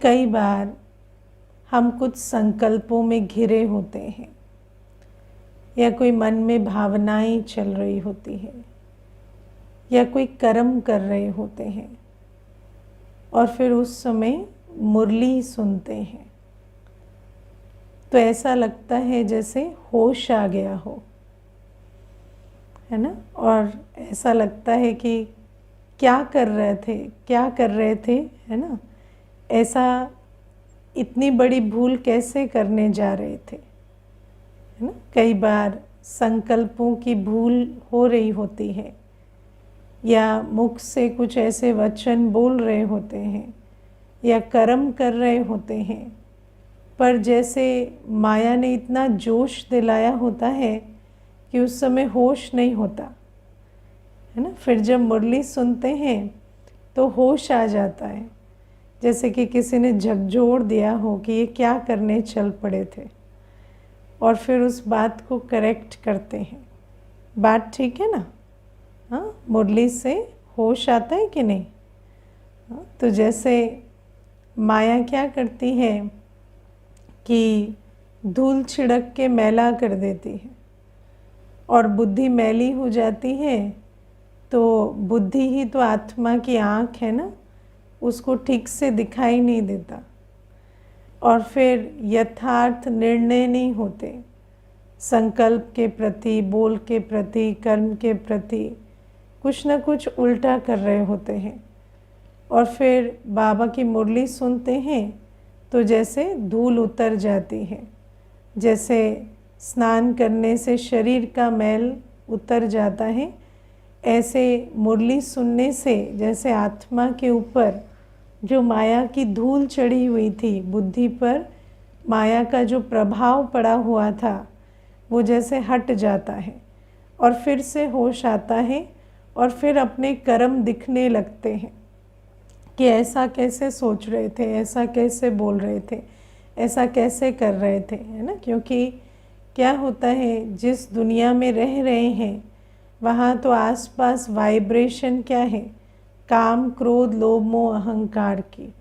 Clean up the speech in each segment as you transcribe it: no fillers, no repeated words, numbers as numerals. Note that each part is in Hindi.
कई बार हम कुछ संकल्पों में घिरे होते हैं या कोई मन में भावनाएं चल रही होती है या कोई कर्म कर रहे होते हैं और फिर उस समय मुरली सुनते हैं तो ऐसा लगता है जैसे होश आ गया हो, है ना। और ऐसा लगता है कि क्या कर रहे थे, है ना। ऐसा इतनी बड़ी भूल कैसे करने जा रहे थे, है ना। कई बार संकल्पों की भूल हो रही होती है या मुख से कुछ ऐसे वचन बोल रहे होते हैं या कर्म कर रहे होते हैं, पर जैसे माया ने इतना जोश दिलाया होता है कि उस समय होश नहीं होता, है ना। फिर जब मुरली सुनते हैं तो होश आ जाता है, जैसे कि किसी ने झकझोर दिया हो कि ये क्या करने चल पड़े थे, और फिर उस बात को करेक्ट करते हैं। बात ठीक है ना। हाँ, मुरली से होश आता है कि नहीं। हाँ, तो जैसे माया क्या करती है कि धूल छिड़क के मैला कर देती है और बुद्धि मैली हो जाती है, तो बुद्धि ही तो आत्मा की आँख है ना, उसको ठीक से दिखाई नहीं देता और फिर यथार्थ निर्णय नहीं होते संकल्प के प्रति, बोल के प्रति, कर्म के प्रति, कुछ ना कुछ उल्टा कर रहे होते हैं। और फिर बाबा की मुरली सुनते हैं तो जैसे धूल उतर जाती है, जैसे स्नान करने से शरीर का मैल उतर जाता है, ऐसे मुरली सुनने से जैसे आत्मा के ऊपर जो माया की धूल चढ़ी हुई थी, बुद्धि पर माया का जो प्रभाव पड़ा हुआ था, वो जैसे हट जाता है और फिर से होश आता है और फिर अपने कर्म दिखने लगते हैं कि ऐसा कैसे सोच रहे थे, ऐसा कैसे बोल रहे थे, ऐसा कैसे कर रहे थे, है ना। क्योंकि क्या होता है, जिस दुनिया में रह रहे हैं वहाँ तो आसपास वाइब्रेशन क्या है, काम, क्रोध, लोभ, मोह, अहंकार की,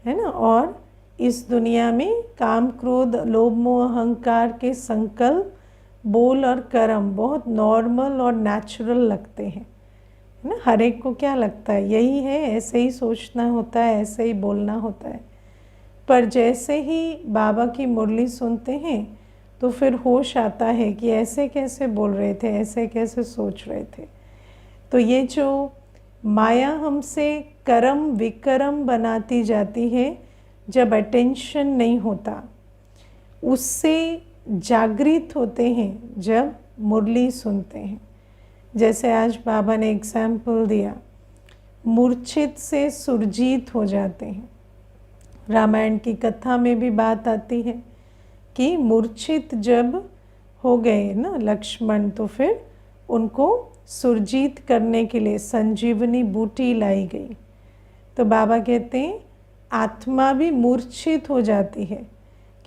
है ना। और इस दुनिया में काम, क्रोध, लोभ, मोह, अहंकार के संकल्प, बोल और कर्म बहुत नॉर्मल और नेचुरल लगते हैं, है ना। हर एक को क्या लगता है, यही है, ऐसे ही सोचना होता है, ऐसे ही बोलना होता है। पर जैसे ही बाबा की मुरली सुनते हैं तो फिर होश आता है कि ऐसे कैसे बोल रहे थे, ऐसे कैसे सोच रहे थे। तो ये जो माया हमसे कर्म विकर्म बनाती जाती है, जब अटेंशन नहीं होता, उससे जागृत होते हैं जब मुरली सुनते हैं। जैसे आज बाबा ने एग्जाम्पल दिया, मूर्छित से सुरजीत हो जाते हैं। रामायण की कथा में भी बात आती है कि मूर्छित जब हो गए ना लक्ष्मण, तो फिर उनको सुरजीत करने के लिए संजीवनी बूटी लाई गई। तो बाबा कहते हैं आत्मा भी मूर्छित हो जाती है,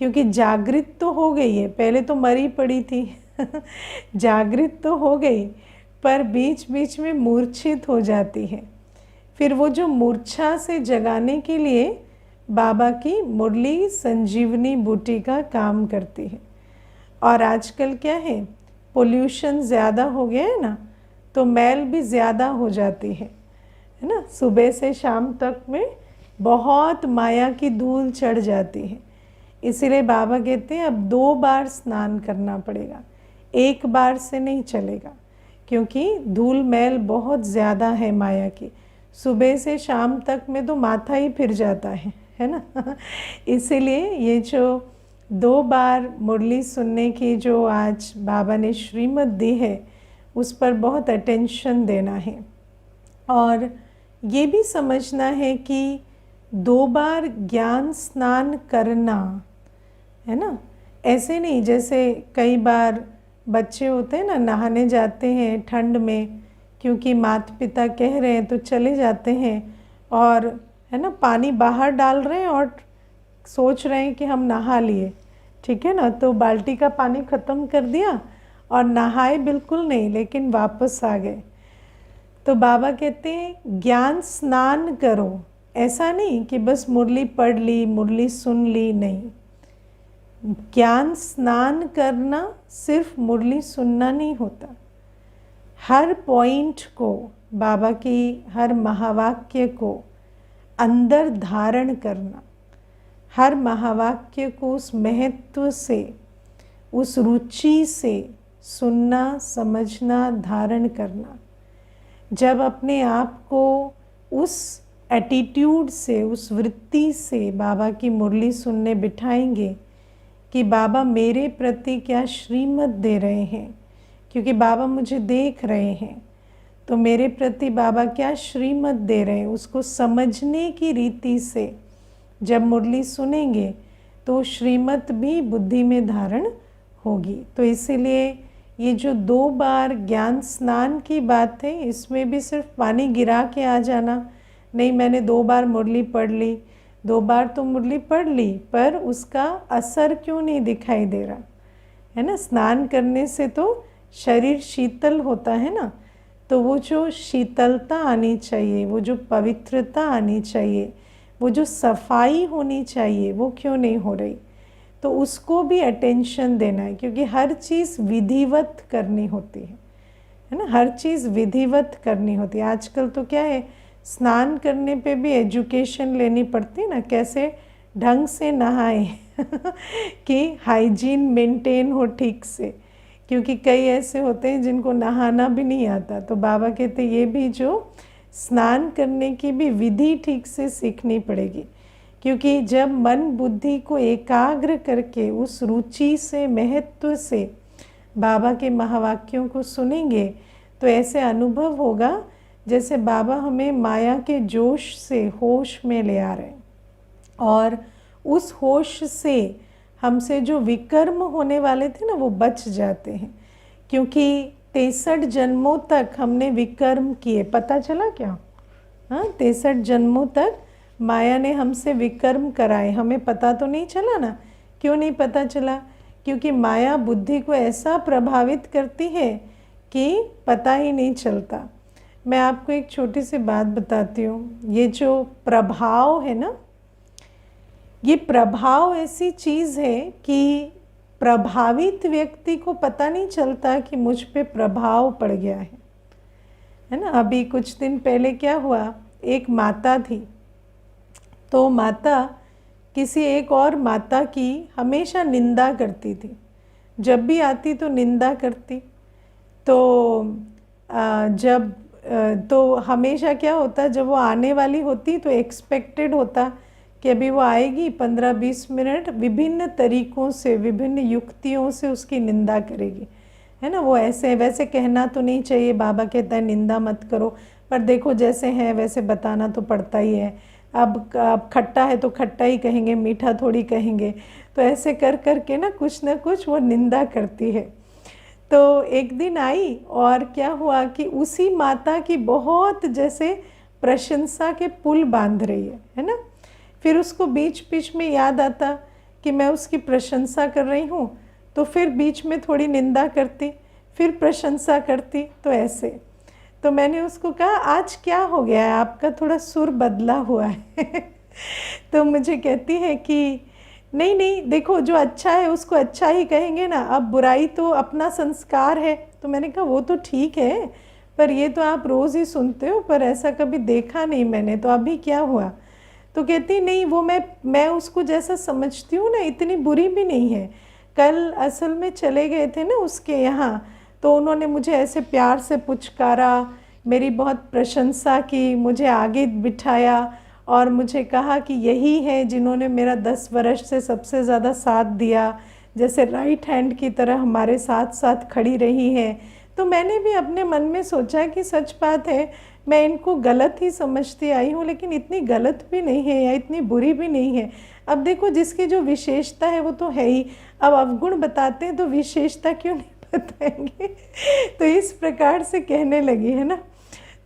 क्योंकि जागृत तो हो गई है, पहले तो मरी पड़ी थी जागृत तो हो गई, पर बीच बीच में मूर्छित हो जाती है। फिर वो जो मूर्छा से जगाने के लिए बाबा की मुरली संजीवनी बूटी का काम करती है। और आजकल क्या है, पोल्यूशन ज़्यादा हो गया है ना, तो मैल भी ज़्यादा हो जाती है ना। सुबह से शाम तक में बहुत माया की धूल चढ़ जाती है। इसीलिए बाबा कहते हैं अब 2 बार स्नान करना पड़ेगा, एक बार से नहीं चलेगा, क्योंकि धूल मैल बहुत ज़्यादा है माया की। सुबह से शाम तक में तो माथा ही फिर जाता है ना इसीलिए ये जो 2 बार मुरली सुनने की जो आज बाबा ने श्रीमत दी है, उस पर बहुत अटेंशन देना है। और ये भी समझना है कि 2 बार ज्ञान स्नान करना, है ना। ऐसे नहीं जैसे कई बार बच्चे होते हैं ना, नहाने जाते हैं ठंड में, क्योंकि माता पिता कह रहे हैं तो चले जाते हैं, और है ना पानी बाहर डाल रहे हैं और सोच रहे हैं कि हम नहा लिए, ठीक है ना। तो बाल्टी का पानी ख़त्म कर दिया और नहाए बिल्कुल नहीं, लेकिन वापस आ गए। तो बाबा कहते हैं ज्ञान स्नान करो, ऐसा नहीं कि बस मुरली पढ़ ली, मुरली सुन ली, नहीं। ज्ञान स्नान करना सिर्फ मुरली सुनना नहीं होता। हर पॉइंट को, बाबा की हर महावाक्य को अंदर धारण करना, हर महावाक्य को उस महत्व से, उस रुचि से सुनना, समझना, धारण करना। जब अपने आप को उस एटीट्यूड से, उस वृत्ति से बाबा की मुरली सुनने बिठाएंगे कि बाबा मेरे प्रति क्या श्रीमत दे रहे हैं, क्योंकि बाबा मुझे देख रहे हैं, तो मेरे प्रति बाबा क्या श्रीमत दे रहे हैं, उसको समझने की रीति से जब मुरली सुनेंगे तो श्रीमत भी बुद्धि में धारण होगी। तो इसीलिए ये जो 2 बार ज्ञान स्नान की बात है, इसमें भी सिर्फ पानी गिरा के आ जाना नहीं। मैंने 2 बार मुरली पढ़ ली, 2 बार तो मुरली पढ़ ली, पर उसका असर क्यों नहीं दिखाई दे रहा है ना। स्नान करने से तो शरीर शीतल होता है ना, तो वो जो शीतलता आनी चाहिए, वो जो पवित्रता आनी चाहिए, वो जो सफाई होनी चाहिए, वो क्यों नहीं हो रही। तो उसको भी अटेंशन देना है, क्योंकि हर चीज़ विधिवत करनी होती है ना। हर चीज़ विधिवत करनी होती है। आजकल तो क्या है, स्नान करने पे भी एजुकेशन लेनी पड़ती है ना, कैसे ढंग से नहाए कि हाइजीन मेंटेन हो ठीक से, क्योंकि कई ऐसे होते हैं जिनको नहाना भी नहीं आता। तो बाबा कहते ये भी जो स्नान करने की भी विधि ठीक से सीखनी पड़ेगी, क्योंकि जब मन बुद्धि को एकाग्र करके उस रुचि से, महत्व से बाबा के महावाक्यों को सुनेंगे तो ऐसे अनुभव होगा जैसे बाबा हमें माया के जोश से होश में ले आ रहे हैं, और उस होश से हमसे जो विकर्म होने वाले थे ना, वो बच जाते हैं। क्योंकि 63 जन्मों तक हमने विकर्म किए, पता चला क्या? हाँ, 63 जन्मों तक माया ने हमसे विकर्म कराए, हमें पता तो नहीं चला ना। क्यों नहीं पता चला? क्योंकि माया बुद्धि को ऐसा प्रभावित करती है कि पता ही नहीं चलता। मैं आपको एक छोटी सी बात बताती हूँ। ये जो प्रभाव है ना, ये प्रभाव ऐसी चीज़ है कि प्रभावित व्यक्ति को पता नहीं चलता कि मुझ पे प्रभाव पड़ गया है ना। अभी कुछ दिन पहले क्या हुआ, एक माता थी, तो माता किसी एक और माता की हमेशा निंदा करती थी। जब भी आती तो निंदा करती। तो तो हमेशा क्या होता, जब वो आने वाली होती तो एक्सपेक्टेड होता कि अभी वो आएगी 15-20 मिनट, विभिन्न तरीक़ों से, विभिन्न युक्तियों से उसकी निंदा करेगी, है ना। वो ऐसे वैसे कहना तो नहीं चाहिए, बाबा कहता है निंदा मत करो, पर देखो जैसे हैं वैसे बताना तो पड़ता ही है। अब खट्टा है तो खट्टा ही कहेंगे, मीठा थोड़ी कहेंगे। तो ऐसे कर कर के ना कुछ वो निंदा करती है। तो एक दिन आई और क्या हुआ कि उसी माता की बहुत जैसे प्रशंसा के पुल बांध रही है ना। फिर उसको बीच बीच में याद आता कि मैं उसकी प्रशंसा कर रही हूँ, तो फिर बीच में थोड़ी निंदा करती, फिर प्रशंसा करती, तो ऐसे। तो मैंने उसको कहा आज क्या हो गया है, आपका थोड़ा सुर बदला हुआ है तो मुझे कहती है कि नहीं नहीं, देखो जो अच्छा है उसको अच्छा ही कहेंगे ना, अब बुराई तो अपना संस्कार है। तो मैंने कहा वो तो ठीक है, पर ये तो आप रोज़ ही सुनते हो, पर ऐसा कभी देखा नहीं मैंने, तो अभी क्या हुआ? तो कहती नहीं, वो मैं उसको जैसा समझती हूँ ना, इतनी बुरी भी नहीं है। कल असल में चले गए थे ना उसके यहाँ, तो उन्होंने मुझे ऐसे प्यार से पुचकारा, मेरी बहुत प्रशंसा की, मुझे आगे बिठाया और मुझे कहा कि यही है जिन्होंने मेरा 10 वर्ष से सबसे ज़्यादा साथ दिया, जैसे राइट हैंड की तरह हमारे साथ साथ खड़ी रही है। तो मैंने भी अपने मन में सोचा कि सच बात है, मैं इनको गलत ही समझती आई हूँ, लेकिन इतनी गलत भी नहीं है या इतनी बुरी भी नहीं है। अब देखो जिसकी जो विशेषता है वो तो है ही, अब अवगुण बताते हैं तो विशेषता क्यों नहीं बताएंगे तो इस प्रकार से कहने लगी, है ना।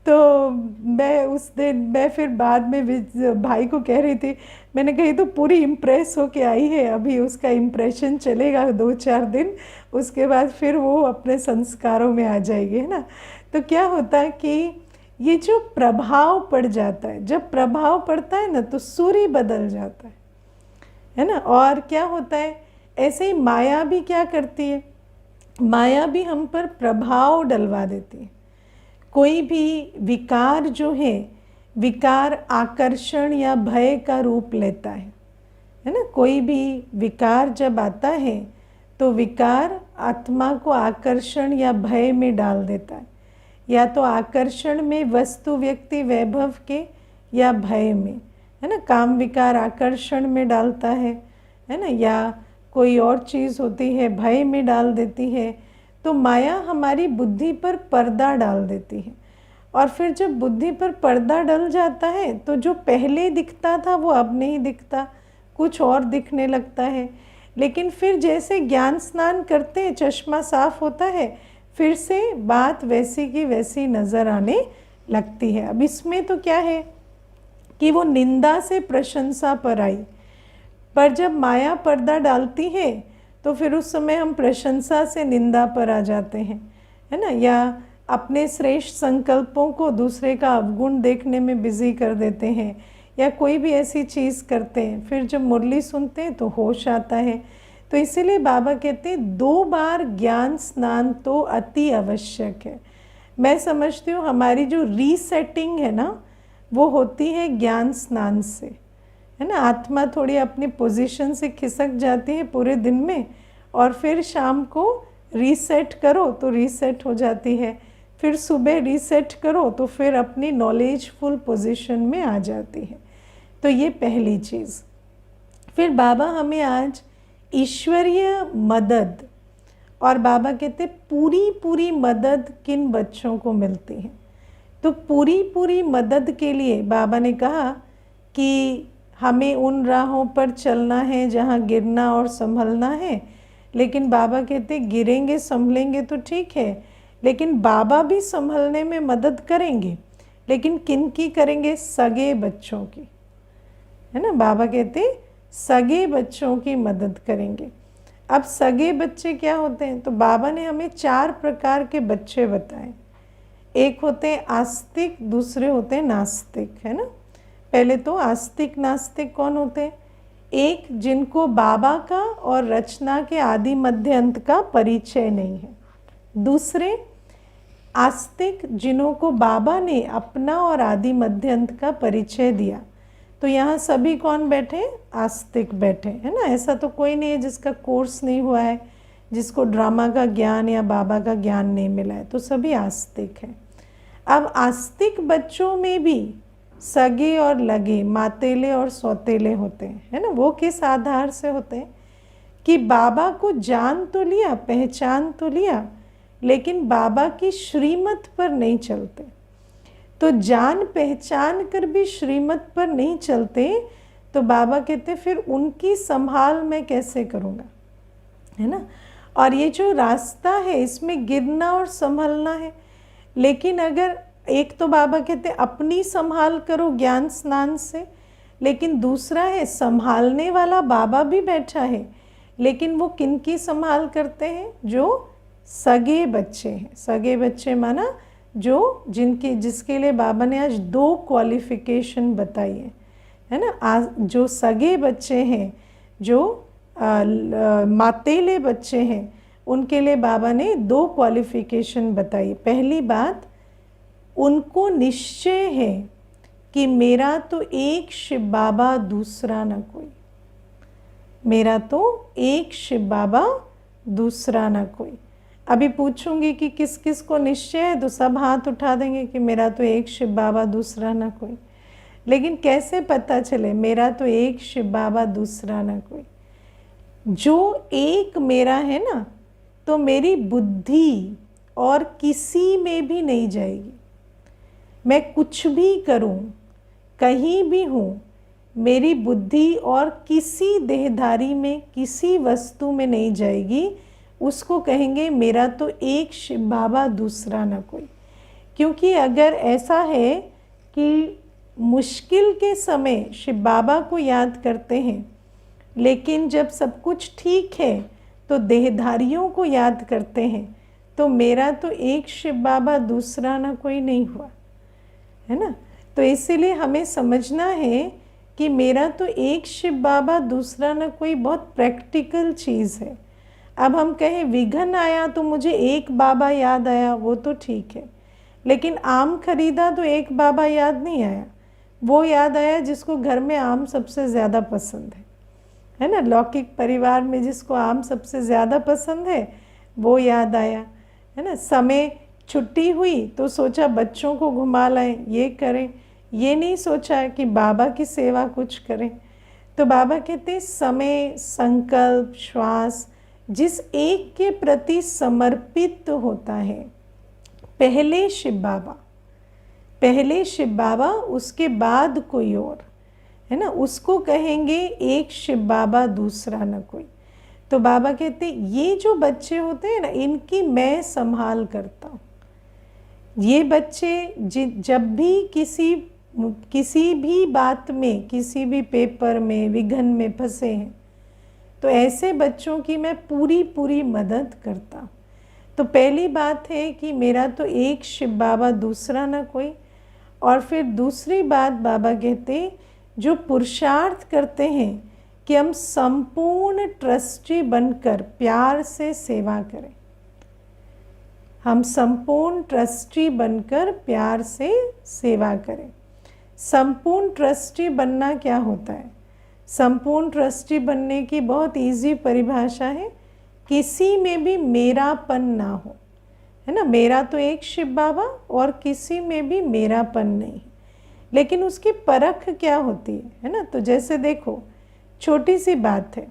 तो मैं उस दिन, मैं फिर बाद में भाई को कह रही थी, मैंने कही तो पूरी इम्प्रेस होके आई है, अभी उसका इम्प्रेशन चलेगा 2-4 दिन, उसके बाद फिर वो अपने संस्कारों में आ जाएगी, है ना। तो क्या होता है कि ये जो प्रभाव पड़ जाता है, जब प्रभाव पड़ता है ना तो सूर्य बदल जाता है ना। और क्या होता है, ऐसे ही माया भी क्या करती है, माया भी हम पर प्रभाव डलवा देती है। कोई भी विकार जो है, विकार आकर्षण या भय का रूप लेता है ना। कोई भी विकार जब आता है तो विकार आत्मा को आकर्षण या भय में डाल देता है, या तो आकर्षण में वस्तु व्यक्ति वैभव के, या भय में, है ना। काम विकार आकर्षण में डालता है ना, या कोई और चीज़ होती है भय में डाल देती है। तो माया हमारी बुद्धि पर पर्दा डाल देती है, और फिर जब बुद्धि पर पर्दा डल जाता है तो जो पहले दिखता था वो अब नहीं दिखता, कुछ और दिखने लगता है। लेकिन फिर जैसे ज्ञान स्नान करते हैं, चश्मा साफ होता है, फिर से बात वैसी की वैसी नज़र आने लगती है। अब इसमें तो क्या है कि वो निंदा से प्रशंसा पर आई, पर जब माया पर्दा डालती है तो फिर उस समय हम प्रशंसा से निंदा पर आ जाते हैं, है ना। या अपने श्रेष्ठ संकल्पों को दूसरे का अवगुण देखने में बिजी कर देते हैं, या कोई भी ऐसी चीज़ करते हैं, फिर जब मुरली सुनते हैं तो होश आता है। तो इसीलिए बाबा कहते हैं 2 बार ज्ञान स्नान तो अति आवश्यक है। मैं समझती हूँ हमारी जो रीसेटिंग है ना, वो होती है ज्ञान स्नान से, है ना। आत्मा थोड़ी अपनी पोजीशन से खिसक जाती है पूरे दिन में, और फिर शाम को रीसेट करो तो रीसेट हो जाती है, फिर सुबह रीसेट करो तो फिर अपनी नॉलेजफुल पोजीशन में आ जाती है। तो ये पहली चीज़। फिर बाबा हमें आज ईश्वरीय मदद, और बाबा कहते पूरी पूरी मदद किन बच्चों को मिलती है। तो पूरी पूरी मदद के लिए बाबा ने कहा कि हमें उन राहों पर चलना है जहाँ गिरना और संभलना है। लेकिन बाबा कहते गिरेंगे संभलेंगे तो ठीक है, लेकिन बाबा भी संभलने में मदद करेंगे, लेकिन किन की करेंगे, सगे बच्चों की, है ना। बाबा कहते सगे बच्चों की मदद करेंगे। अब सगे बच्चे क्या होते हैं, तो बाबा ने हमें 4 प्रकार के बच्चे बताए। एक होते हैं आस्तिक, दूसरे होते हैं नास्तिक, है ना। पहले तो आस्तिक नास्तिक कौन होते हैं, एक जिनको बाबा का और रचना के आदि मध्य अंत का परिचय नहीं है। दूसरे आस्तिक जिन्हों को बाबा ने अपना और आदि मध्य अंत का परिचय दिया। तो यहाँ सभी कौन बैठे, आस्तिक बैठे, है ना। ऐसा तो कोई नहीं है जिसका कोर्स नहीं हुआ है, जिसको ड्रामा का ज्ञान या बाबा का ज्ञान नहीं मिला है, तो सभी आस्तिक हैं। अब आस्तिक बच्चों में भी सगे और लगे, मातेले और सौतेले होते हैं, है ना। वो किस आधार से होते हैं कि बाबा को जान तो लिया, पहचान तो लिया, लेकिन बाबा की श्रीमत पर नहीं चलते। तो जान पहचान कर भी श्रीमत पर नहीं चलते, तो बाबा कहते फिर उनकी संभाल मैं कैसे करूँगा, है ना। और ये जो रास्ता है इसमें गिरना और संभलना है। लेकिन अगर एक तो बाबा कहते अपनी संभाल करो ज्ञान स्नान से, लेकिन दूसरा है संभालने वाला बाबा भी बैठा है, लेकिन वो किनकी संभाल करते हैं, जो सगे बच्चे हैं। सगे बच्चे माना जो जिसके लिए बाबा ने आज 2 क्वालिफ़िकेशन बताई है ना। आज जो सगे बच्चे हैं, जो मातेले बच्चे हैं, उनके लिए बाबा ने 2 क्वालिफ़िकेशन बताई। पहली बात, उनको निश्चय है कि मेरा तो एक शिव बाबा दूसरा ना कोई, मेरा तो एक शिव बाबा दूसरा ना कोई। अभी पूछूंगी कि किस किस को निश्चय है, तो सब हाथ उठा देंगे कि मेरा तो एक शिव बाबा दूसरा ना कोई। लेकिन कैसे पता चले मेरा तो एक शिव बाबा दूसरा ना कोई? जो एक मेरा है ना, तो मेरी बुद्धि और किसी में भी नहीं जाएगी। मैं कुछ भी करूं, कहीं भी हूँ, मेरी बुद्धि और किसी देहधारी में, किसी वस्तु में नहीं जाएगी। उसको कहेंगे मेरा तो एक शिव बाबा दूसरा ना कोई। क्योंकि अगर ऐसा है कि मुश्किल के समय शिव बाबा को याद करते हैं, लेकिन जब सब कुछ ठीक है तो देहधारियों को याद करते हैं, तो मेरा तो एक शिव बाबा दूसरा ना कोई नहीं हुआ, है ना। तो इसीलिए हमें समझना है कि मेरा तो एक शिव बाबा, दूसरा ना कोई बहुत प्रैक्टिकल चीज़ है। अब हम कहें विघन आया तो मुझे एक बाबा याद आया, वो तो ठीक है, लेकिन आम खरीदा तो एक बाबा याद नहीं आया, वो याद आया जिसको घर में आम सबसे ज़्यादा पसंद है ना। लौकिक परिवार में जिसको आम सबसे ज़्यादा पसंद है वो याद आया, है ना। समय छुट्टी हुई तो सोचा बच्चों को घुमा लाएं, ये करें, ये नहीं सोचा कि बाबा की सेवा कुछ करें। तो बाबा कहते समय, संकल्प, श्वास जिस एक के प्रति समर्पित होता है, पहले शिव बाबा उसके बाद कोई और, है ना, उसको कहेंगे एक शिव बाबा, दूसरा न कोई। तो बाबा कहते ये जो बच्चे होते हैं ना, इनकी मैं संभाल करता हूँ। ये बच्चे जब भी किसी भी बात में, किसी भी पेपर में, विघन में फंसे हैं, तो ऐसे बच्चों की मैं पूरी मदद करता हूँ। तो पहली बात है कि मेरा तो एक शिव बाबा, दूसरा ना कोई। और फिर दूसरी बात बाबा कहते जो पुरुषार्थ करते हैं कि हम संपूर्ण ट्रस्टी बनकर प्यार से सेवा करें। हम संपूर्ण ट्रस्टी बनकर प्यार से सेवा करें। संपूर्ण ट्रस्टी बनना क्या होता है? संपूर्ण ट्रस्टी बनने की बहुत इजी परिभाषा है, किसी में भी मेरापन ना हो, है ना। मेरा तो एक शिव बाबा और किसी में भी मेरापन नहीं। लेकिन उसकी परख क्या होती है ना। तो जैसे देखो, छोटी सी बात है,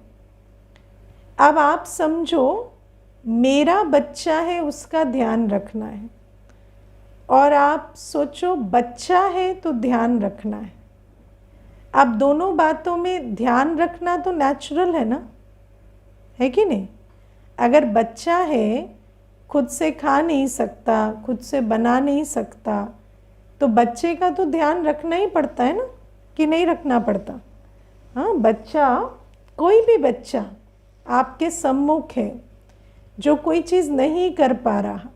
अब आप समझो मेरा बच्चा है, उसका ध्यान रखना है, और आप सोचो बच्चा है तो ध्यान रखना है। अब दोनों बातों में ध्यान रखना तो नेचुरल है ना, है कि नहीं। अगर बच्चा है, खुद से खा नहीं सकता, खुद से बना नहीं सकता, तो बच्चे का तो ध्यान रखना ही पड़ता है ना, कि नहीं रखना पड़ता। हाँ, बच्चा, कोई भी बच्चा आपके सम्मुख है जो कोई चीज़ नहीं कर पा रहा,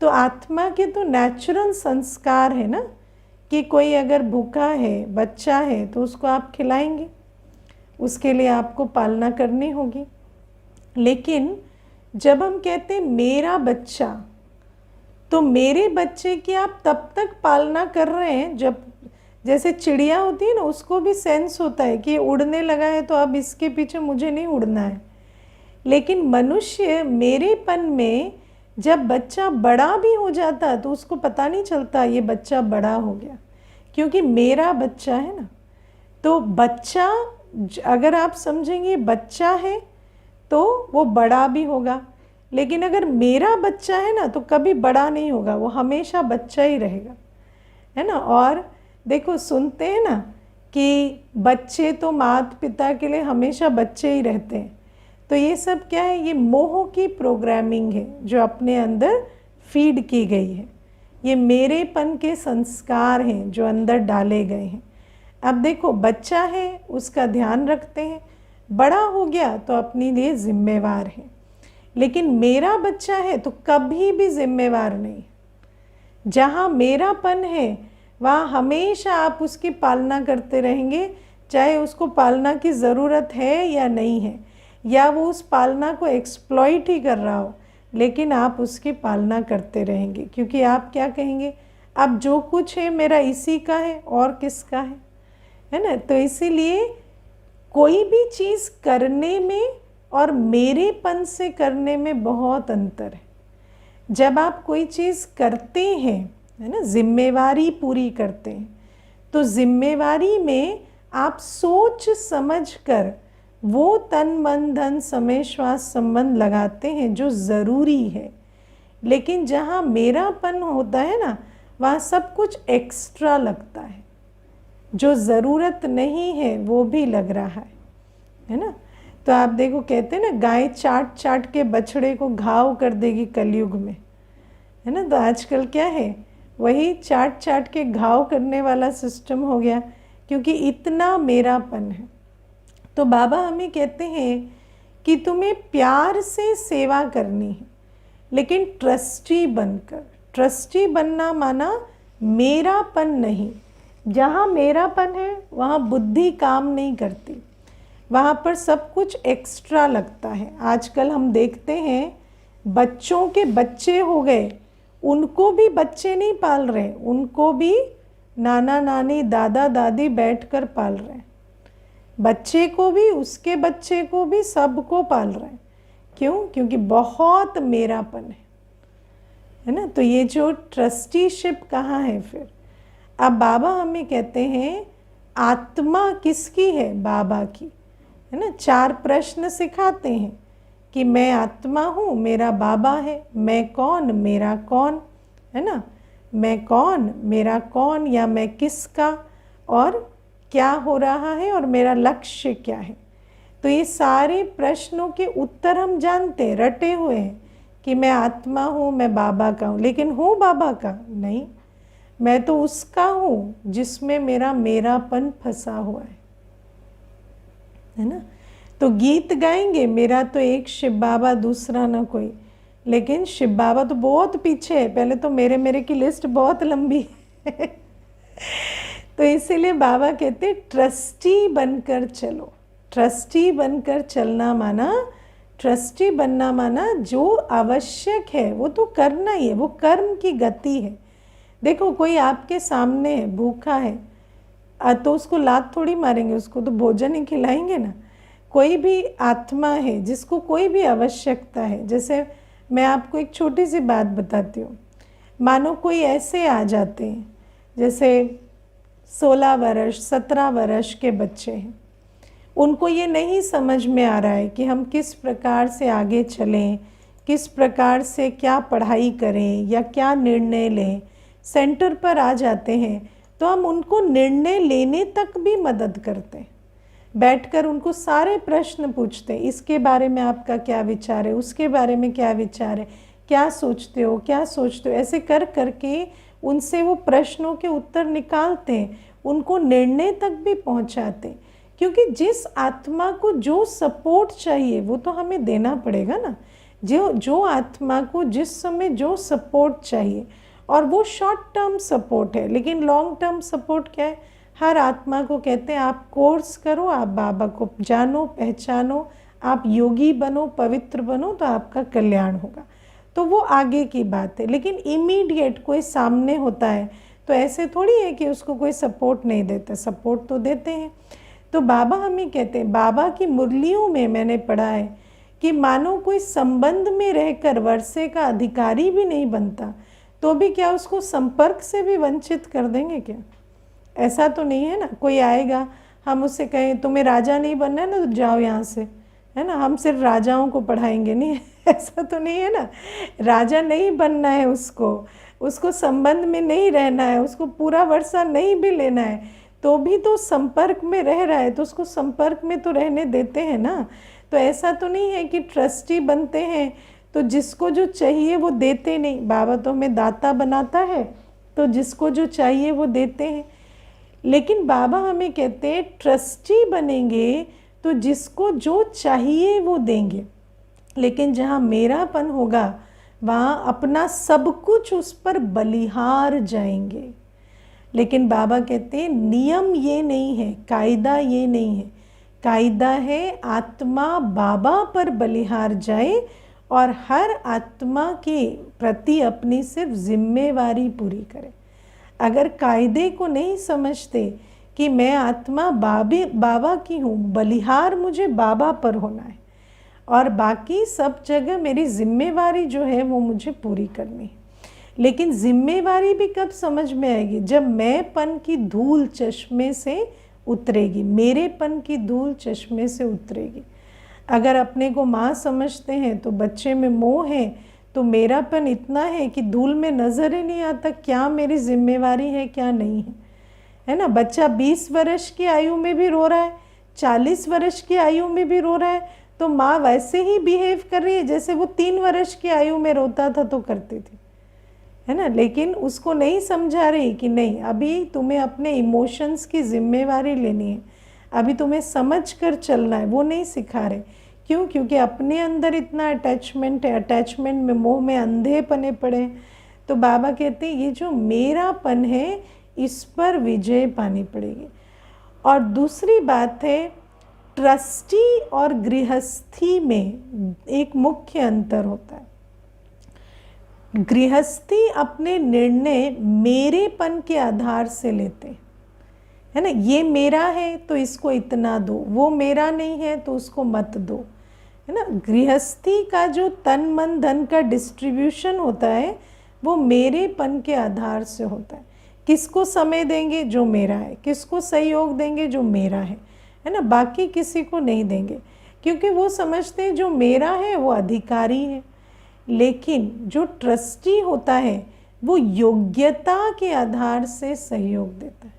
तो आत्मा के तो नेचुरल संस्कार है ना कि कोई अगर भूखा है, बच्चा है, तो उसको आप खिलाएंगे, उसके लिए आपको पालना करनी होगी। लेकिन जब हम कहते हैं मेरा बच्चा, तो मेरे बच्चे की आप तब तक पालना कर रहे हैं जब, जैसे चिड़िया होती है ना, उसको भी सेंस होता है कि उड़ने लगा है तो अब इसके पीछे मुझे नहीं उड़ना है। लेकिन मनुष्य मेरेपन में जब बच्चा बड़ा भी हो जाता तो उसको पता नहीं चलता ये बच्चा बड़ा हो गया, क्योंकि मेरा बच्चा है ना। तो बच्चा, अगर आप समझेंगे बच्चा है तो वो बड़ा भी होगा, लेकिन अगर मेरा बच्चा है ना तो कभी बड़ा नहीं होगा, वो हमेशा बच्चा ही रहेगा, है ना। और देखो, सुनते हैं ना कि बच्चे तो माता पिता के लिए हमेशा बच्चे ही रहते हैं। तो ये सब क्या है? ये मोह की प्रोग्रामिंग है जो अपने अंदर फीड की गई है। ये मेरेपन के संस्कार हैं जो अंदर डाले गए हैं। अब देखो, बच्चा है उसका ध्यान रखते हैं, बड़ा हो गया तो अपने लिए जिम्मेवार है। लेकिन मेरा बच्चा है तो कभी भी जिम्मेवार नहीं। जहाँ मेरापन है वहाँ हमेशा आप उसकी पालना करते रहेंगे, चाहे उसको पालना की ज़रूरत है या नहीं है, या वो उस पालना को एक्सप्लॉइट ही कर रहा हो, लेकिन आप उसकी पालना करते रहेंगे। क्योंकि आप क्या कहेंगे, अब जो कुछ है मेरा इसी का है और किसका है ना। तो इसीलिए कोई भी चीज़ करने में और मेरेपन से करने में बहुत अंतर है। जब आप कोई चीज़ करते हैं, है ना, जिम्मेवारी पूरी करते हैं, तो जिम्मेवारी में आप सोच समझ कर वो तन मन धन समय श्वास संबंध लगाते हैं जो ज़रूरी है। लेकिन जहाँ मेरापन होता है ना, वहाँ सब कुछ एक्स्ट्रा लगता है, जो ज़रूरत नहीं है वो भी लग रहा है ना। तो आप देखो, कहते हैं ना, गाय चाट चाट के बछड़े को घाव कर देगी कलयुग में, है ना। तो आजकल क्या है, वही चाट चाट के घाव करने वाला सिस्टम हो गया, क्योंकि इतना मेरापन है। तो बाबा हमें कहते हैं कि तुम्हें प्यार से सेवा करनी है, लेकिन ट्रस्टी बनकर। ट्रस्टी बनना माना मेरापन नहीं। जहाँ मेरापन है वहाँ बुद्धि काम नहीं करती, वहाँ पर सब कुछ एक्स्ट्रा लगता है। आजकल हम देखते हैं बच्चों के बच्चे हो गए, उनको भी बच्चे नहीं पाल रहे, उनको भी नाना नानी दादा दादी बैठकर पाल रहे हैं। बच्चे को भी, उसके बच्चे को भी, सबको पाल रहे हैं। क्यों? क्योंकि बहुत मेरापन है ना। तो ये जो ट्रस्टीशिप कहाँ है फिर? अब बाबा हमें कहते हैं आत्मा किसकी है? बाबा की, है ना। 4 प्रश्न सिखाते हैं कि मैं आत्मा हूँ, मेरा बाबा है। मैं कौन, मेरा कौन, है ना। मैं कौन, मेरा कौन, या मैं किसका, और क्या हो रहा है, और मेरा लक्ष्य क्या है। तो ये सारे प्रश्नों के उत्तर हम जानते, रटे हुए हैं कि मैं आत्मा हूँ, मैं बाबा का हूँ। लेकिन हूँ बाबा का? नहीं, मैं तो उसका हूँ जिसमें मेरा मेरापन फंसा हुआ है ना। तो गीत गाएंगे, मेरा तो एक शिव बाबा दूसरा ना कोई। लेकिन शिव बाबा तो बहुत पीछे है, पहले तो मेरे मेरे की लिस्ट बहुत लंबी है। तो इसीलिए बाबा कहते ट्रस्टी बनकर चलो। ट्रस्टी बनकर चलना माना, ट्रस्टी बनना माना जो आवश्यक है वो तो करना ही है, वो कर्म की गति है। देखो कोई आपके सामने है, भूखा है, तो उसको लात थोड़ी मारेंगे, उसको तो भोजन ही खिलाएंगे ना। कोई भी आत्मा है जिसको कोई भी आवश्यकता है, जैसे मैं आपको एक छोटी सी बात बताती हूँ। मानो कोई ऐसे आ जाते हैं, जैसे 16 वर्ष 17 वर्ष के बच्चे हैं, उनको ये नहीं समझ में आ रहा है कि हम किस प्रकार से आगे चलें, किस प्रकार से क्या पढ़ाई करें या क्या निर्णय लें। सेंटर पर आ जाते हैं तो हम उनको निर्णय लेने तक भी मदद करते हैं। बैठकर उनको सारे प्रश्न पूछते हैं, इसके बारे में आपका क्या विचार है, उसके बारे में क्या विचार है, क्या सोचते हो, क्या सोचते हो। ऐसे कर करके उनसे वो प्रश्नों के उत्तर निकालते हैं, उनको निर्णय तक भी पहुंचाते हैं। क्योंकि जिस आत्मा को जो सपोर्ट चाहिए वो तो हमें देना पड़ेगा ना। जो आत्मा को जिस समय जो सपोर्ट चाहिए, और वो शॉर्ट टर्म सपोर्ट है, लेकिन लॉन्ग टर्म सपोर्ट क्या है? हर आत्मा को कहते हैं आप कोर्स करो, आप बाबा को जानो, पहचानो, आप योगी बनो, पवित्र बनो, तो आपका कल्याण होगा। तो वो आगे की बात है। लेकिन इमीडिएट कोई सामने होता है तो ऐसे थोड़ी है कि उसको कोई सपोर्ट नहीं देता, सपोर्ट तो देते हैं। तो बाबा हमें कहते हैं, बाबा की मुरलियों में मैंने पढ़ा है कि मानो कोई संबंध में रहकर वर्षे का अधिकारी भी नहीं बनता तो भी क्या उसको संपर्क से भी वंचित कर देंगे क्या? ऐसा तो नहीं है ना। कोई आएगा, हम उससे कहें तुम्हें राजा नहीं बनना है ना तो जाओ यहाँ से, है ना, हम सिर्फ राजाओं को पढ़ाएंगे, नहीं ऐसा तो नहीं है ना। राजा नहीं बनना है उसको संबंध में नहीं रहना है, उसको पूरा वर्षा नहीं भी लेना है, तो भी तो संपर्क में रह रहा है तो उसको संपर्क में तो रहने देते हैं ना। तो ऐसा तो नहीं है कि ट्रस्टी बनते हैं तो जिसको जो चाहिए वो देते नहीं। बाबा तो हमें दाता बनाता है, तो जिसको जो चाहिए वो देते हैं। लेकिन बाबा हमें कहते हैं ट्रस्टी बनेंगे तो जिसको जो चाहिए वो देंगे। लेकिन जहाँ मेरापन होगा वहाँ अपना सब कुछ उस पर बलिहार जाएंगे। लेकिन बाबा कहते हैं नियम ये नहीं है, कायदा ये नहीं है। कायदा है आत्मा बाबा पर बलिहार जाए और हर आत्मा के प्रति अपनी सिर्फ जिम्मेवारी पूरी करे। अगर कायदे को नहीं समझते कि मैं आत्मा बाबा की हूँ, बलिहार मुझे बाबा पर होना है और बाकी सब जगह मेरी जिम्मेवारी जो है वो मुझे पूरी करनी है। लेकिन जिम्मेवारी भी कब समझ में आएगी? जब मैंपन की धूल चश्मे से उतरेगी, मेरेपन की धूल चश्मे से उतरेगी। अगर अपने को माँ समझते हैं तो बच्चे में मोह है, तो मेरापन इतना है कि धूल में नज़र ही नहीं आता क्या मेरी जिम्मेवारी है क्या नहीं है ना। बच्चा 20 वर्ष की आयु में भी रो रहा है, 40 वर्ष की आयु में भी रो रहा है, तो माँ वैसे ही बिहेव कर रही है जैसे वो 3 वर्ष की आयु में रोता था तो करती थी, है ना। लेकिन उसको नहीं समझा रही कि नहीं, अभी तुम्हें अपने इमोशंस की जिम्मेवारी लेनी है, अभी तुम्हें समझ कर चलना है, वो नहीं सिखा रहे। क्यों? क्योंकि अपने अंदर इतना अटैचमेंट है, अटैचमेंट में मोह में अंधे पने पड़े। तो बाबा कहते हैं ये जो मेरापन है इस पर विजय पानी पड़ेगी। और दूसरी बात है, ट्रस्टी और गृहस्थी में एक मुख्य अंतर होता है। गृहस्थी अपने निर्णय मेरेपन के आधार से लेते हैं, है ना। ये मेरा है तो इसको इतना दो, वो मेरा नहीं है तो उसको मत दो, है ना। गृहस्थी का जो तन मन धन का डिस्ट्रीब्यूशन होता है वो मेरेपन के आधार से होता है। किसको समय देंगे? जो मेरा है। किसको सहयोग देंगे? जो मेरा है ना। बाकी किसी को नहीं देंगे, क्योंकि वो समझते हैं जो मेरा है वो अधिकारी है। लेकिन जो ट्रस्टी होता है वो योग्यता के आधार से सहयोग देता है।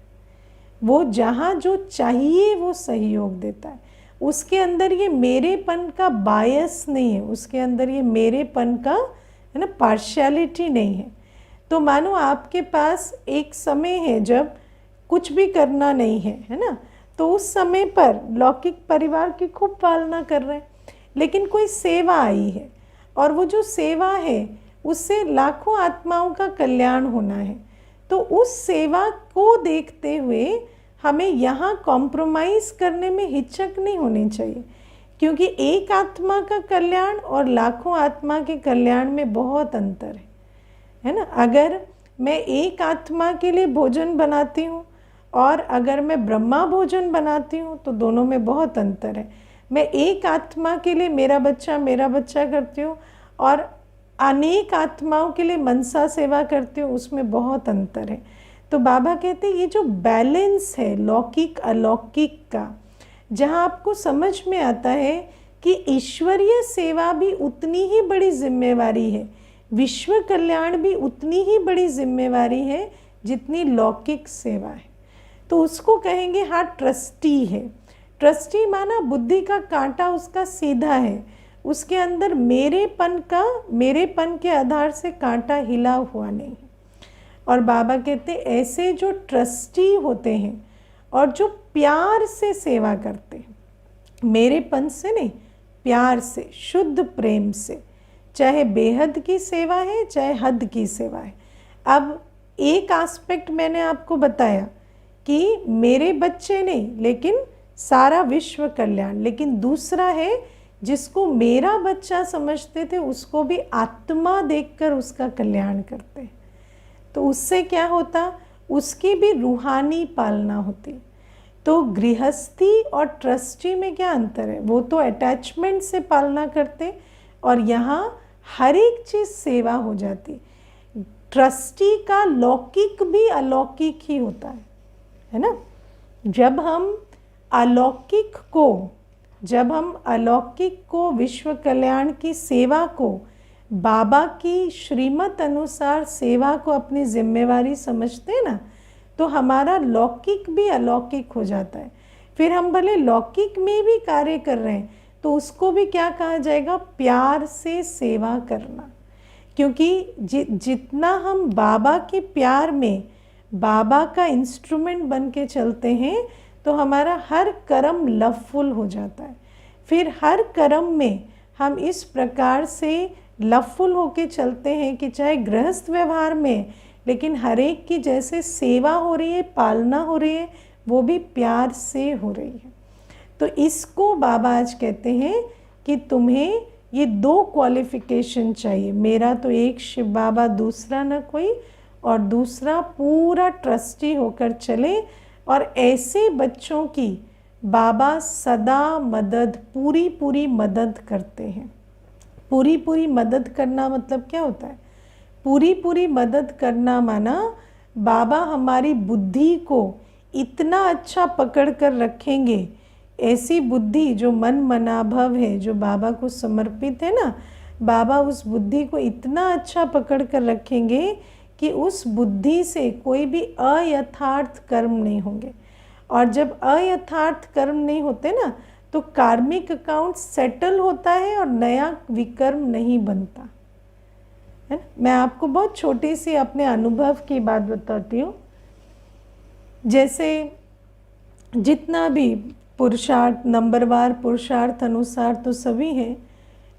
वो जहाँ जो चाहिए वो सहयोग देता है। उसके अंदर ये मेरेपन का बायस नहीं है, उसके अंदर ये मेरेपन का, है ना, पार्शियलिटी नहीं है। तो मानो आपके पास एक समय है जब कुछ भी करना नहीं है, है ना, तो उस समय पर लौकिक परिवार की खूब पालना कर रहे हैं, लेकिन कोई सेवा आई है और वो जो सेवा है उससे लाखों आत्माओं का कल्याण होना है। तो उस सेवा को देखते हुए हमें यहाँ कॉम्प्रोमाइज़ करने में हिचक नहीं होनी चाहिए, क्योंकि एक आत्मा का कल्याण और लाखों आत्मा के कल्याण में बहुत अंतर है ना। अगर मैं एक आत्मा के लिए भोजन बनाती हूँ और अगर मैं ब्रह्मा भोजन बनाती हूँ तो दोनों में बहुत अंतर है। मैं एक आत्मा के लिए मेरा बच्चा करती हूँ और अनेक आत्माओं के लिए मनसा सेवा करती हूँ, उसमें बहुत अंतर है। तो बाबा कहते हैं ये जो बैलेंस है लौकिक अलौकिक का, जहाँ आपको समझ में आता है कि ईश्वरीय सेवा भी उतनी ही बड़ी जिम्मेवारी है, विश्व कल्याण भी उतनी ही बड़ी जिम्मेवारी है जितनी लौकिक सेवा है। तो उसको कहेंगे हाँ ट्रस्टी है। ट्रस्टी माना बुद्धि का कांटा उसका सीधा है, उसके अंदर मेरेपन के आधार से कांटा हिला हुआ नहीं। और बाबा कहते ऐसे जो ट्रस्टी होते हैं और जो प्यार से सेवा करते हैं, मेरेपन से नहीं, प्यार से, शुद्ध प्रेम से, चाहे बेहद की सेवा है चाहे हद की सेवा है। अब एक एस्पेक्ट मैंने आपको बताया कि मेरे बच्चे नहीं लेकिन सारा विश्व कल्याण, लेकिन दूसरा है जिसको मेरा बच्चा समझते थे उसको भी आत्मा देखकर उसका कल्याण करते हैं। तो उससे क्या होता, उसकी भी रूहानी पालना होती। तो गृहस्थी और ट्रस्टी में क्या अंतर है? वो तो अटैचमेंट से पालना करते और यहाँ हर एक चीज़ सेवा हो जाती। ट्रस्टी का लौकिक भी अलौकिक ही होता है ना। जब हम अलौकिक को विश्व कल्याण की सेवा को, बाबा की श्रीमत अनुसार सेवा को अपनी जिम्मेवारी समझते हैं ना, तो हमारा लौकिक भी अलौकिक हो जाता है। फिर हम भले लौकिक में भी कार्य कर रहे हैं तो उसको भी क्या कहा जाएगा? प्यार से सेवा करना। क्योंकि जितना हम बाबा के प्यार में बाबा का इंस्ट्रूमेंट बन के चलते हैं तो हमारा हर कर्म लवफुल हो जाता है। फिर हर कर्म में हम इस प्रकार से लवफुल होके चलते हैं कि चाहे गृहस्थ व्यवहार में, लेकिन हर एक की जैसे सेवा हो रही है, पालना हो रही है, वो भी प्यार से हो रही है। तो इसको बाबा आज कहते हैं कि तुम्हें ये 2 क्वालिफिकेशन चाहिए। मेरा तो एक शिव बाबा, दूसरा न कोई, और दूसरा पूरा ट्रस्टी होकर चले। और ऐसे बच्चों की बाबा सदा मदद, पूरी मदद करते हैं। पूरी मदद करना मतलब क्या होता है? पूरी मदद करना माना बाबा हमारी बुद्धि को इतना अच्छा पकड़ कर रखेंगे, ऐसी बुद्धि जो मन मनाभव है, जो बाबा को समर्पित है ना, बाबा उस बुद्धि को इतना अच्छा पकड़ कर रखेंगे कि उस बुद्धि से कोई भी अयथार्थ कर्म नहीं होंगे। और जब अयथार्थ कर्म नहीं होते ना तो कार्मिक अकाउंट सेटल होता है और नया विकर्म नहीं बनता है ना। मैं आपको बहुत छोटी सी अपने अनुभव की बात बताती हूँ। जैसे जितना भी पुरुषार्थ, नंबरवार पुरुषार्थ अनुसार तो सभी हैं,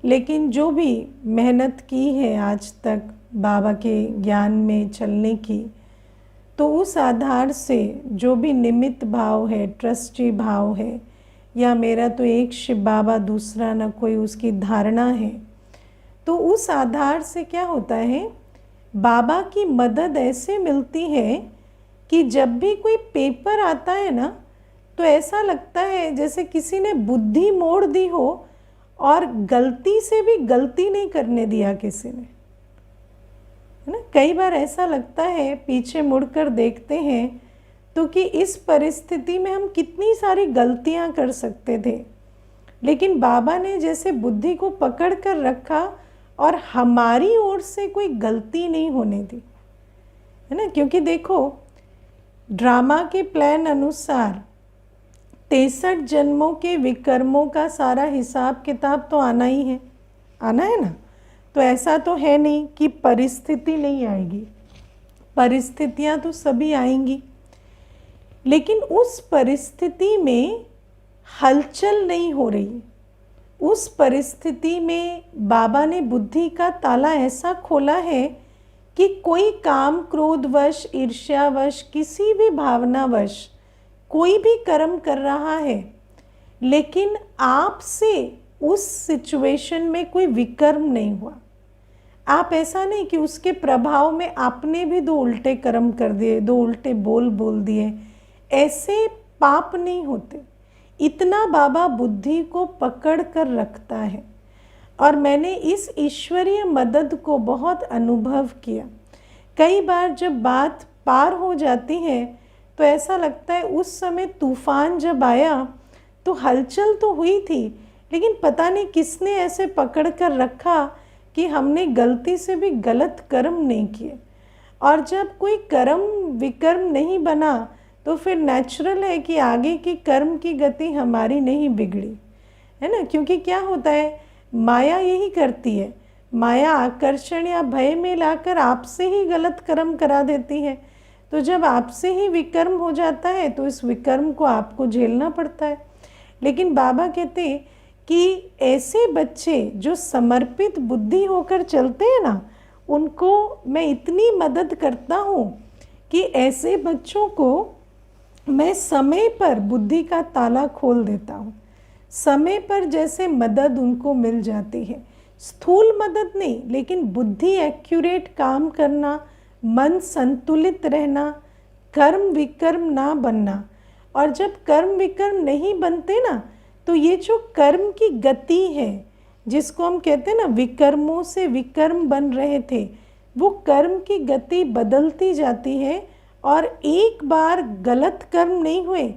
लेकिन जो भी मेहनत की है आज तक बाबा के ज्ञान में चलने की, तो उस आधार से जो भी निमित्त भाव है, ट्रस्टी भाव है, या मेरा तो एक शिव बाबा दूसरा न कोई, उसकी धारणा है, तो उस आधार से क्या होता है, बाबा की मदद ऐसे मिलती है कि जब भी कोई पेपर आता है ना, तो ऐसा लगता है जैसे किसी ने बुद्धि मोड़ दी हो और गलती से भी गलती नहीं करने दिया किसी ने, है ना। कई बार ऐसा लगता है, पीछे मुड़कर देखते हैं तो कि इस परिस्थिति में हम कितनी सारी गलतियां कर सकते थे, लेकिन बाबा ने जैसे बुद्धि को पकड़ कर रखा और हमारी ओर से कोई गलती नहीं होने दी, है ना। क्योंकि देखो, ड्रामा के प्लान अनुसार 63 जन्मों के विकर्मों का सारा हिसाब किताब तो आना ही है, आना है ना। तो ऐसा तो है नहीं कि परिस्थिति नहीं आएगी, परिस्थितियां तो सभी आएंगी, लेकिन उस परिस्थिति में हलचल नहीं हो रही। उस परिस्थिति में बाबा ने बुद्धि का ताला ऐसा खोला है कि कोई काम क्रोधवश, ईर्ष्यावश, किसी भी भावनावश कोई भी कर्म कर रहा है, लेकिन आपसे उस सिचुएशन में कोई विकर्म नहीं हुआ। आप ऐसा नहीं कि उसके प्रभाव में आपने भी 2 उल्टे कर्म कर दिए, 2 उल्टे बोल दिए, ऐसे पाप नहीं होते। इतना बाबा बुद्धि को पकड़ कर रखता है। और मैंने इस ईश्वरीय मदद को बहुत अनुभव किया। कई बार जब बात पार हो जाती है तो ऐसा लगता है उस समय तूफान जब आया तो हलचल तो हुई थी, लेकिन पता नहीं किसने ऐसे पकड़ कर रखा कि हमने गलती से भी गलत कर्म नहीं किए। और जब कोई कर्म विकर्म नहीं बना तो फिर नेचुरल है कि आगे की कर्म की गति हमारी नहीं बिगड़ी, है ना। क्योंकि क्या होता है, माया यही करती है, माया आकर्षण या भय में लाकर आपसे ही गलत कर्म करा देती है। तो जब आपसे ही विकर्म हो जाता है तो इस विकर्म को आपको झेलना पड़ता है। लेकिन बाबा कहते कि ऐसे बच्चे जो समर्पित बुद्धि होकर चलते हैं ना, उनको मैं इतनी मदद करता हूँ कि ऐसे बच्चों को मैं समय पर बुद्धि का ताला खोल देता हूँ। समय पर जैसे मदद उनको मिल जाती है, स्थूल मदद नहीं, लेकिन बुद्धि एक्यूरेट काम करना, मन संतुलित रहना, कर्म विकर्म ना बनना। और जब कर्म विकर्म नहीं बनते ना, तो ये जो कर्म की गति है, जिसको हम कहते हैं ना विकर्मों से विकर्म बन रहे थे, वो कर्म की गति बदलती जाती है। और एक बार गलत कर्म नहीं हुए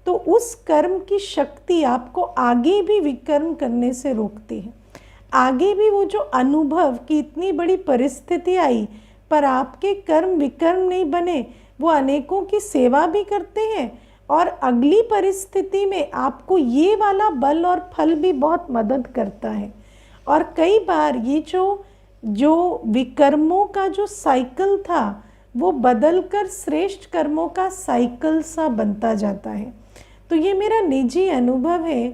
तो उस कर्म की शक्ति आपको आगे भी विकर्म करने से रोकती है। आगे भी वो जो अनुभव कि इतनी बड़ी परिस्थिति आई पर आपके कर्म विकर्म नहीं बने, वो अनेकों की सेवा भी करते हैं और अगली परिस्थिति में आपको ये वाला बल और फल भी बहुत मदद करता है। और कई बार ये जो विकर्मों का जो साइकिल था वो बदलकर श्रेष्ठ कर्मों का साइकिल सा बनता जाता है। तो ये मेरा निजी अनुभव है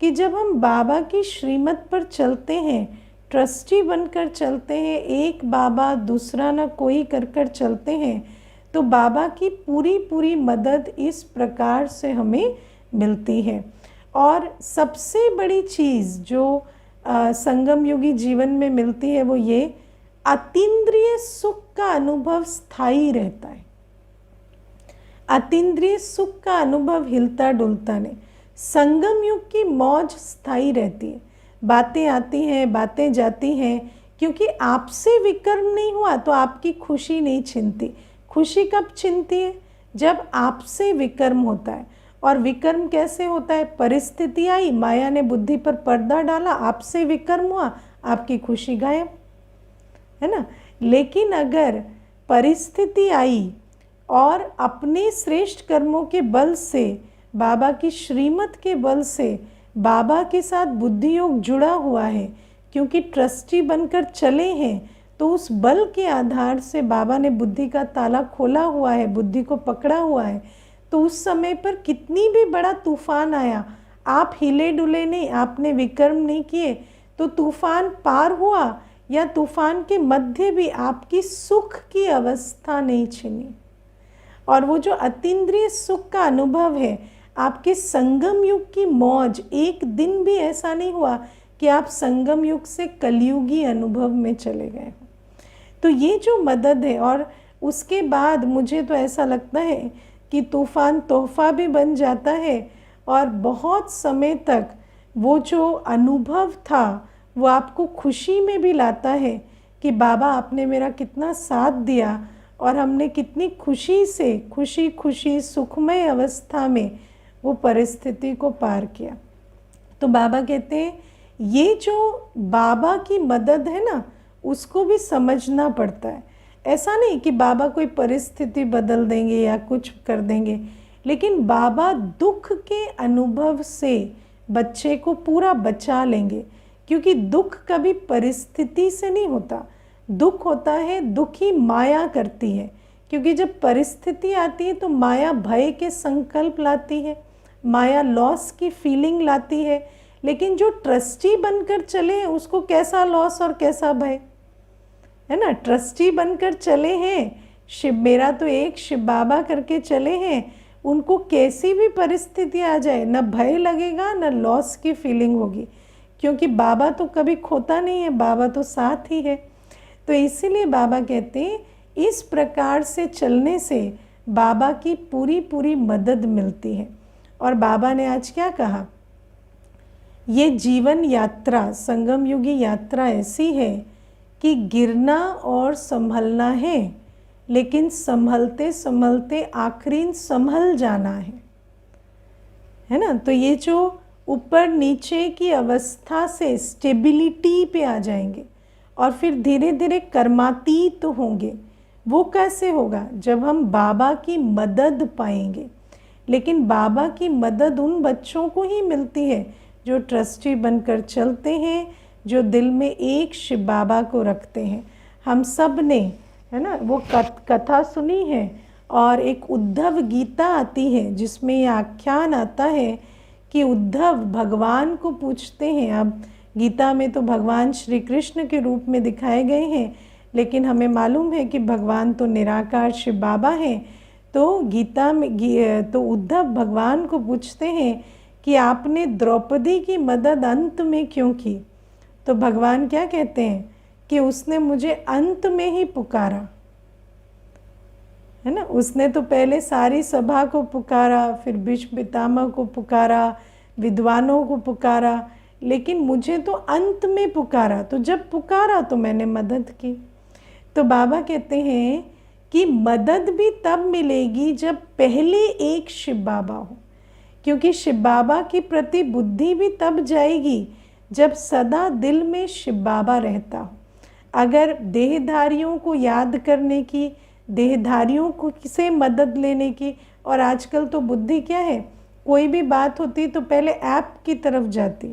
कि जब हम बाबा की श्रीमत पर चलते हैं, ट्रस्टी बनकर चलते हैं, एक बाबा दूसरा न कोई कर चलते हैं, तो बाबा की पूरी मदद इस प्रकार से हमें मिलती है। और सबसे बड़ी चीज़ जो संगम युगी जीवन में मिलती है वो ये अतीन्द्रिय सुख का अनुभव स्थायी रहता है। अतीन्द्रिय सुख का अनुभव हिलता डुलता नहीं। संगम युग की मौज स्थायी रहती है। बातें आती हैं, बातें जाती हैं, क्योंकि आपसे विकर्म नहीं हुआ तो आपकी खुशी नहीं छिनती। खुशी कब छिनती है? जब आपसे विकर्म होता है। और विकर्म कैसे होता है? परिस्थिति आई, माया ने बुद्धि पर पर्दा डाला, आपसे विकर्म हुआ, आपकी खुशी गायब, है ना। लेकिन अगर परिस्थिति आई और अपने श्रेष्ठ कर्मों के बल से, बाबा की श्रीमत के बल से, बाबा के साथ बुद्धि योग जुड़ा हुआ है, क्योंकि ट्रस्टी बनकर चले हैं, तो उस बल के आधार से बाबा ने बुद्धि का ताला खोला हुआ है, बुद्धि को पकड़ा हुआ है। तो उस समय पर कितनी भी बड़ा तूफान आया, आप हिले डुले नहीं, आपने विकर्म नहीं किए, तो तूफान पार हुआ, या तूफान के मध्य भी आपकी सुख की अवस्था नहीं छिनी। और वो जो अतीन्द्रिय सुख का अनुभव है, आपके संगम युग की मौज, एक दिन भी ऐसा नहीं हुआ कि आप संगम युग से कलयुगी अनुभव में चले गए हो। तो ये जो मदद है, और उसके बाद मुझे तो ऐसा लगता है कि तूफान तोहफा भी बन जाता है, और बहुत समय तक वो जो अनुभव था वो आपको खुशी में भी लाता है कि बाबा आपने मेरा कितना साथ दिया, और हमने कितनी खुशी से, खुशी सुखमय अवस्था में वो परिस्थिति को पार किया। तो बाबा कहते हैं ये जो बाबा की मदद है ना, उसको भी समझना पड़ता है। ऐसा नहीं कि बाबा कोई परिस्थिति बदल देंगे या कुछ कर देंगे, लेकिन बाबा दुख के अनुभव से बच्चे को पूरा बचा लेंगे, क्योंकि दुख कभी परिस्थिति से नहीं होता। दुख होता है, दुखी माया करती है, क्योंकि जब परिस्थिति आती है तो माया भय के संकल्प लाती है, माया लॉस की फीलिंग लाती है। लेकिन जो ट्रस्टी बनकर चले हैं उसको कैसा लॉस और कैसा भय, है ना। ट्रस्टी बनकर चले हैं, शिव मेरा तो एक शिव बाबा करके चले हैं, उनको कैसी भी परिस्थिति आ जाए न भय लगेगा न लॉस की फीलिंग होगी, क्योंकि बाबा तो कभी खोता नहीं है, बाबा तो साथ ही है। तो इसीलिए बाबा कहते हैं इस प्रकार से चलने से बाबा की पूरी मदद मिलती है। और बाबा ने आज क्या कहा, ये जीवन यात्रा, संगम युगी यात्रा ऐसी है कि गिरना और संभलना है, लेकिन संभलते संभलते आखिरी संभल जाना है ना। तो ये जो ऊपर नीचे की अवस्था से स्टेबिलिटी पे आ जाएंगे और फिर धीरे धीरे कर्मातीत होंगे। वो कैसे होगा, जब हम बाबा की मदद पाएंगे। लेकिन बाबा की मदद उन बच्चों को ही मिलती है जो ट्रस्टी बनकर चलते हैं, जो दिल में एक शिव बाबा को रखते हैं। हम सब ने, है ना, वो कथा सुनी है, और एक उद्धव गीता आती है जिसमें ये आख्यान आता है कि उद्धव भगवान को पूछते हैं। अब गीता में तो भगवान श्री कृष्ण के रूप में दिखाए गए हैं, लेकिन हमें मालूम है कि भगवान तो निराकार शिव बाबा हैं। तो गीता में तो उद्धव भगवान को पूछते हैं कि आपने द्रौपदी की मदद अंत में क्यों की। तो भगवान क्या कहते हैं कि उसने मुझे अंत में ही पुकारा, है ना। उसने तो पहले सारी सभा को पुकारा, फिर भीष्म पितामह को पुकारा, विद्वानों को पुकारा, लेकिन मुझे तो अंत में पुकारा। तो जब पुकारा तो मैंने मदद की। तो बाबा कहते हैं कि मदद भी तब मिलेगी जब पहले एक शिव बाबा हो, क्योंकि शिव बाबा की प्रति बुद्धि भी तब जाएगी जब सदा दिल में शिव बाबा रहता हो। अगर देहधारियों को याद करने की, देहधारियों को से मदद लेने की, और आजकल तो बुद्धि क्या है, कोई भी बात होती तो पहले ऐप की तरफ जाती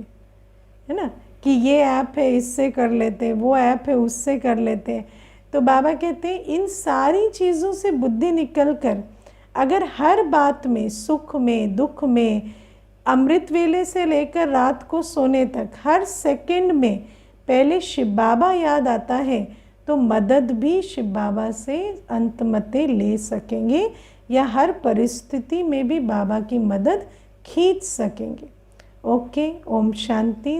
है ना, कि ये ऐप है इससे कर लेते हैं, वो ऐप है उससे कर लेते हैं। तो बाबा कहते हैं इन सारी चीज़ों से बुद्धि निकल कर अगर हर बात में, सुख में, दुख में, अमृत वेले से लेकर रात को सोने तक हर सेकंड में पहले शिव बाबा याद आता है, तो मदद भी शिव बाबा से अंतमते ले सकेंगे, या हर परिस्थिति में भी बाबा की मदद खींच सकेंगे। ओके, ओम शांति।